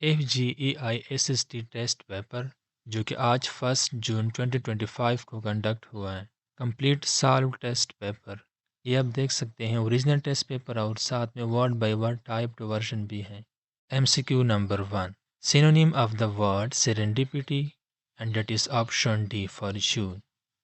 FGEI SST test paper जो कि आज 1 जून 2025 को कंडक्ट हुआ है। कंप्लीट सॉल्व टेस्ट पेपर, ये आप देख सकते हैं ओरिजिनल टेस्ट पेपर और साथ में word by word typed version भी है। MCQ number 1, synonym of the word serendipity and that is option D for June.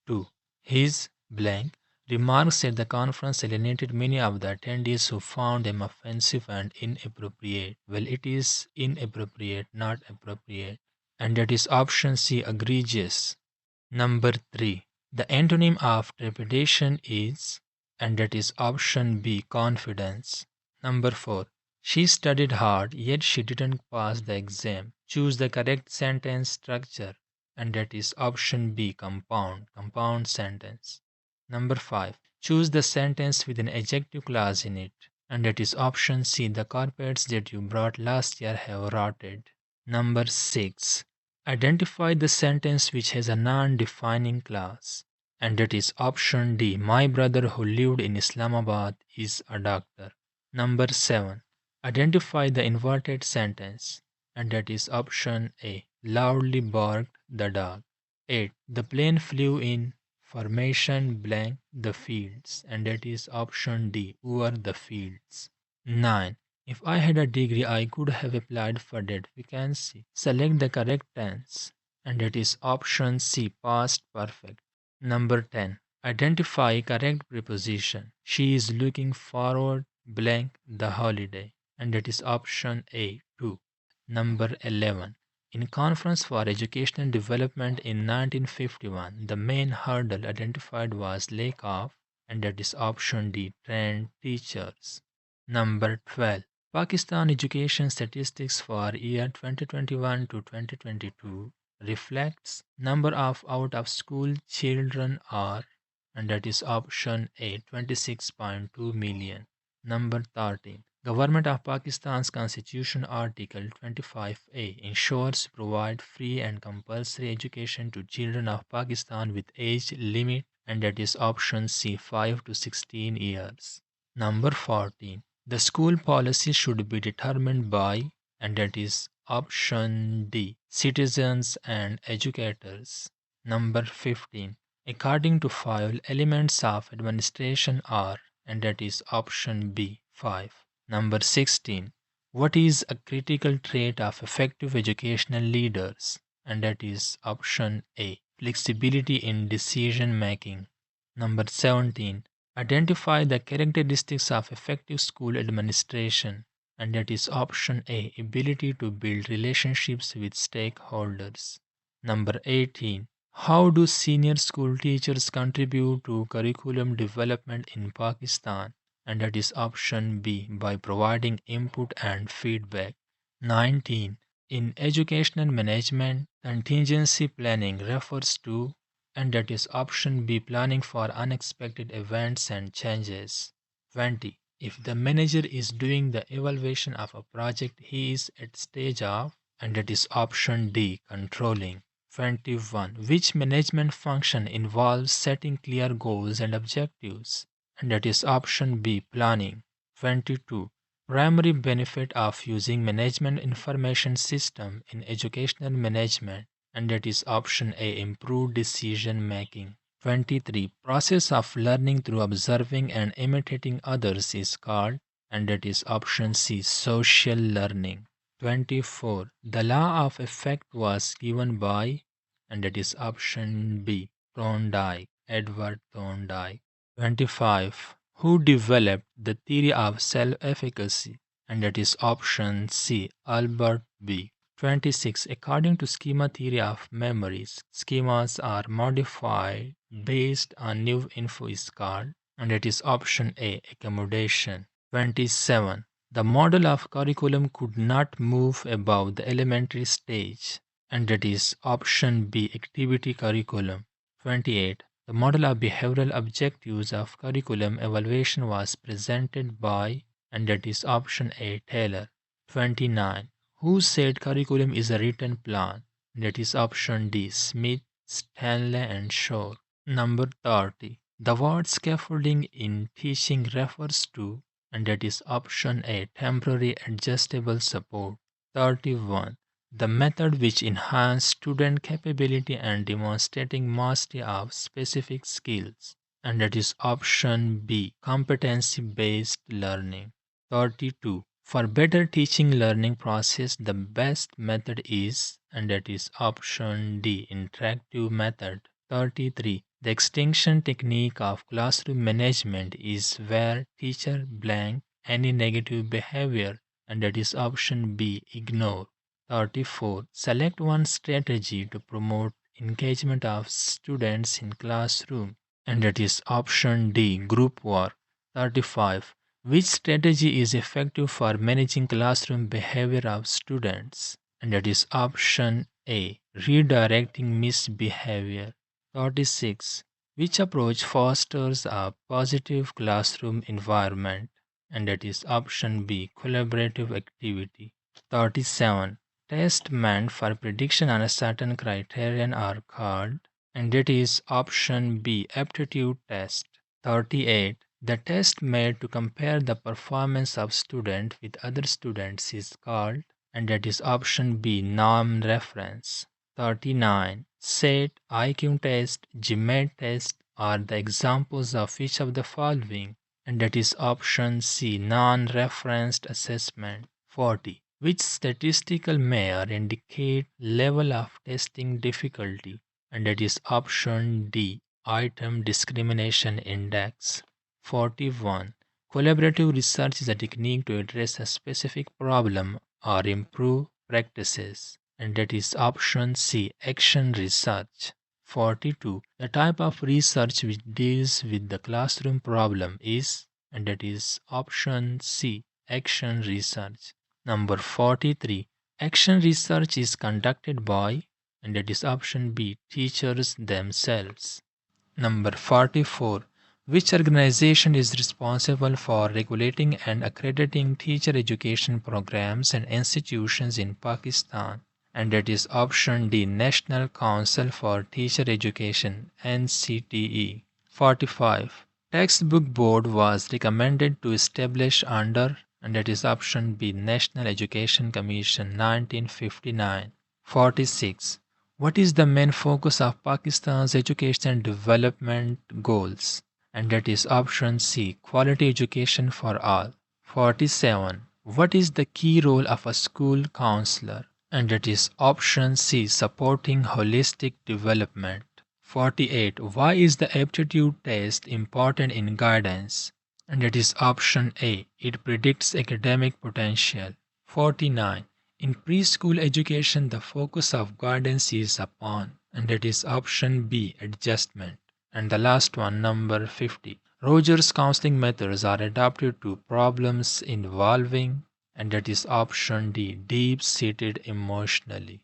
2. His blank remarks at the conference alienated many of the attendees who found them offensive and inappropriate. Well, it is inappropriate, not appropriate. And that is option C, egregious. Number 3. The antonym of trepidation is, and that is option B, confidence. Number 4. She studied hard, yet she didn't pass the exam. Choose the correct sentence structure, and that is option B, compound sentence. Number 5. Choose the sentence with an adjective clause in it, and that is option C, the carpets that you brought last year have rotted. Number 6. Identify the sentence which has a non-defining clause, and that is option D, my brother who lived in Islamabad is a doctor. Number 7. Identify the inverted sentence, and that is option A, loudly barked the dog. 8. The plane flew in formation blank the fields, and that is option D, over the fields. 9. If I had a degree, I could have applied for that vacancy. Select the correct tense, and that is option C, past perfect. Number 10. Identify correct preposition. She is looking forward blank the holiday, and that is option A, 2. Number 11. In Conference for Educational Development in 1951, the main hurdle identified was lack of, and that is option D, trained teachers. Number 12. Pakistan education statistics for year 2021 to 2022 reflects number of out of school children are, and that is option A, 26.2 million. Number 13. Government of Pakistan's Constitution Article 25A ensures provide free and compulsory education to children of Pakistan with age limit, and that is option C, 5 to 16 years. Number 14. The school policy should be determined by, and that is option D, citizens and educators. Number 15. According to 5 elements of administration are, and that is option B, 5. Number 16. What is a critical trait of effective educational leaders? And that is option A, flexibility in decision making. Number 17. Identify the characteristics of effective school administration, and that is option A, ability to build relationships with stakeholders. Number 18. How do senior school teachers contribute to curriculum development in Pakistan? And that is option B, by providing input and feedback. 19. In educational management, contingency planning refers to, and that is option B, planning for unexpected events and changes. 20. If the manager is doing the evaluation of a project, he is at stage of, and that is option D, controlling. 21. Which management function involves setting clear goals and objectives? And that is option B, planning. 22. Primary benefit of using management information system in educational management, and that is option A, improved decision making. 23. Process of learning through observing and imitating others is called, and that is option C, social learning. 24. The law of effect was given by, and that is option B, Thorndike, Edward Thorndike. 25. Who developed the theory of self-efficacy? And that is option C, Albert B. 26. According to schema theory of memories, schemas are modified based on new info is called, and that is option A, accommodation. 27. The model of curriculum could not move above the elementary stage, and that is option B, activity curriculum. 28. The model of behavioral objectives of curriculum evaluation was presented by, and that is option A, Taylor. 29. Who said curriculum is a written plan? That is option D, Smith, Stanley, and Shore. Number 30. The word scaffolding in teaching refers to, and that is option A, temporary adjustable support. 31. The method which enhances student capability and demonstrating mastery of specific skills. And that is option B, competency-based learning. 32. For better teaching learning process, the best method is, and that is option D, interactive method. 33. The extinction technique of classroom management is where teacher blank any negative behavior, and that is option B, ignore. 34. Select one strategy to promote engagement of students in classroom, and that is option D, group work. 35. Which strategy is effective for managing classroom behavior of students? And that is option A, redirecting misbehavior. 36. Which approach fosters a positive classroom environment? And that is option B, collaborative activity. 37. Tests meant for prediction on a certain criterion are called, and that is option B, aptitude test. 38. The test made to compare the performance of student with other students is called, and that is option B, norm reference. 39. SAT, IQ test, GMAT test are the examples of each of the following, and that is option C, non-referenced assessment. 40. Which statistical measure indicate level of testing difficulty, and that is option D, item discrimination index. 41. Collaborative research is a technique to address a specific problem or improve practices, and that is option C, action research. 42. The type of research which deals with the classroom problem is, and that is option C, action research. Number 43. Action research is conducted by, and that is option B, teachers themselves. Number 44. Which organization is responsible for regulating and accrediting teacher education programs and institutions in Pakistan? And that is option D, National Council for Teacher Education, NCTE. 45. Textbook Board was recommended to establish under, and that is option B, National Education Commission, 1959. 46. What is the main focus of Pakistan's education development goals? And that is option C, quality education for all. 47. What is the key role of a school counselor? And that is option C, supporting holistic development. 48. Why is the aptitude test important in guidance? And that is option A, it predicts academic potential. 49. In preschool education, the focus of guidance is upon, and that is option B, adjustment. And the last one, number 50. Rogers counseling methods are adapted to problems involving, and that is option D, deep-seated emotionally.